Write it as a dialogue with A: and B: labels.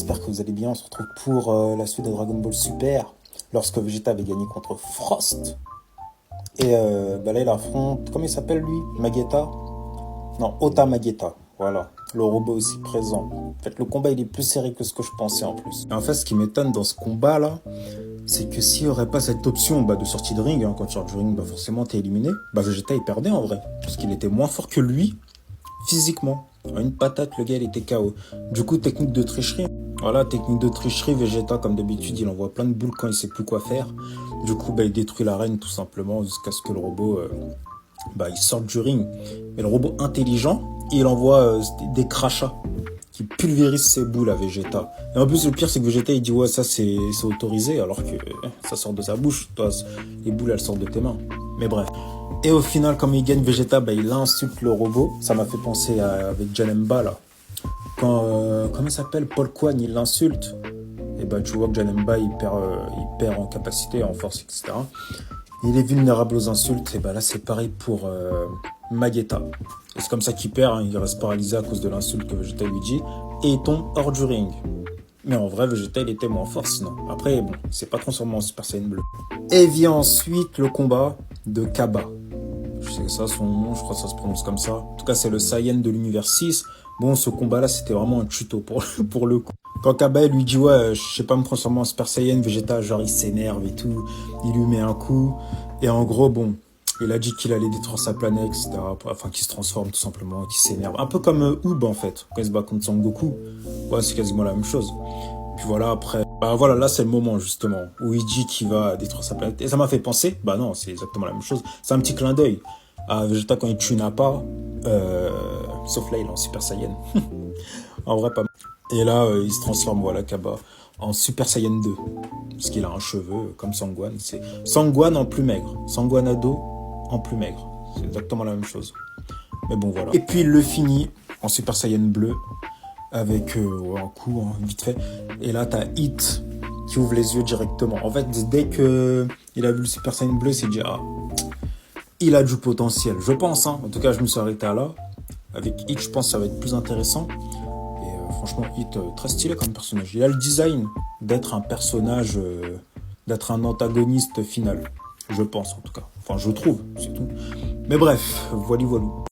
A: j'espère que vous allez bien. On se retrouve pour la suite de Dragon Ball Super, lorsque Vegeta avait gagné contre Frost. Et là, il affronte, comment il s'appelle lui? Magetta? Non, Ota Magetta, voilà. Le robot aussi présent. En fait, le combat, il est plus serré que ce que je pensais en plus. Et en fait, ce qui m'étonne dans ce combat-là, c'est que s'il n'y aurait pas cette option de sortie de ring, quand tu sors du ring, forcément, t'es éliminé, Vegeta, il perdait en vrai. Parce qu'il était moins fort que lui, physiquement. Une patate, le gars, il était KO. Du coup, technique de tricherie. Voilà, technique de tricherie, Vegeta, comme d'habitude, il envoie plein de boules quand il sait plus quoi faire. Du coup, il détruit l'arène tout simplement jusqu'à ce que le robot il sorte du ring. Mais le robot intelligent, il envoie des crachats qui pulvérisent ses boules à Vegeta. Et en plus, le pire, c'est que Vegeta, il dit ouais, ça c'est autorisé, alors que ça sort de sa bouche. Toi, les boules, elles sortent de tes mains. Mais bref. Et au final, comme il gagne Vegeta, il insulte le robot. Ça m'a fait penser avec Janemba, là. Quand, comment il s'appelle, Paul Kwan, il l'insulte. Et tu vois que Janemba, il perd en capacité, en force, etc. Il est vulnérable aux insultes. Et là, c'est pareil pour Magetta. Et c'est comme ça qu'il perd. Il reste paralysé à cause de l'insulte que Vegeta lui dit. Et il tombe hors du ring. Mais en vrai, Vegeta, il était moins fort sinon. Après, bon, c'est pas transformé en Super Saiyan bleu. Et vient ensuite le combat de Kaba. Je sais ça, son nom, je crois que ça se prononce comme ça. En tout cas, c'est le Saiyan de l'univers 6. Bon, ce combat-là, c'était vraiment un tuto pour le coup. Quand Kaba lui dit, ouais, je sais pas me transformer en Super Saiyan, Vegeta, genre, il s'énerve et tout. Il lui met un coup. Et en gros, bon, il a dit qu'il allait détruire sa planète, etc. Enfin, qu'il se transforme tout simplement, qu'il s'énerve. Un peu comme Oob, en fait, quand il se bat contre Son Goku. Ouais, c'est quasiment la même chose. Puis voilà, après, voilà, là, c'est le moment, justement, où il dit qu'il va détruire sa planète. Et ça m'a fait penser, non, c'est exactement la même chose. C'est un petit clin d'œil à Vegeta quand il tue Nappa, sauf là, il est en Super Saiyan. En vrai, pas mal. Et là, il se transforme, voilà, Kaba, en Super Saiyan 2. Parce qu'il a un cheveu comme Sangwan. C'est Sangwan en plus maigre. Sangwanado en plus maigre. C'est exactement la même chose. Mais bon, voilà. Et puis, il le finit en Super Saiyan bleu. Avec un coup, vite fait. Et là, t'as Hit qui ouvre les yeux directement. En fait, dès qu'il a vu le Super Saiyan bleu, il s'est dit, il a du potentiel. Je pense, En tout cas, je me suis arrêté à là. Avec Hit, je pense que ça va être plus intéressant. Et franchement, Hit, très stylé comme personnage. Il a le design d'être un personnage, d'être un antagoniste final. Je pense, en tout cas. Enfin, je trouve, c'est tout. Mais bref, voilà.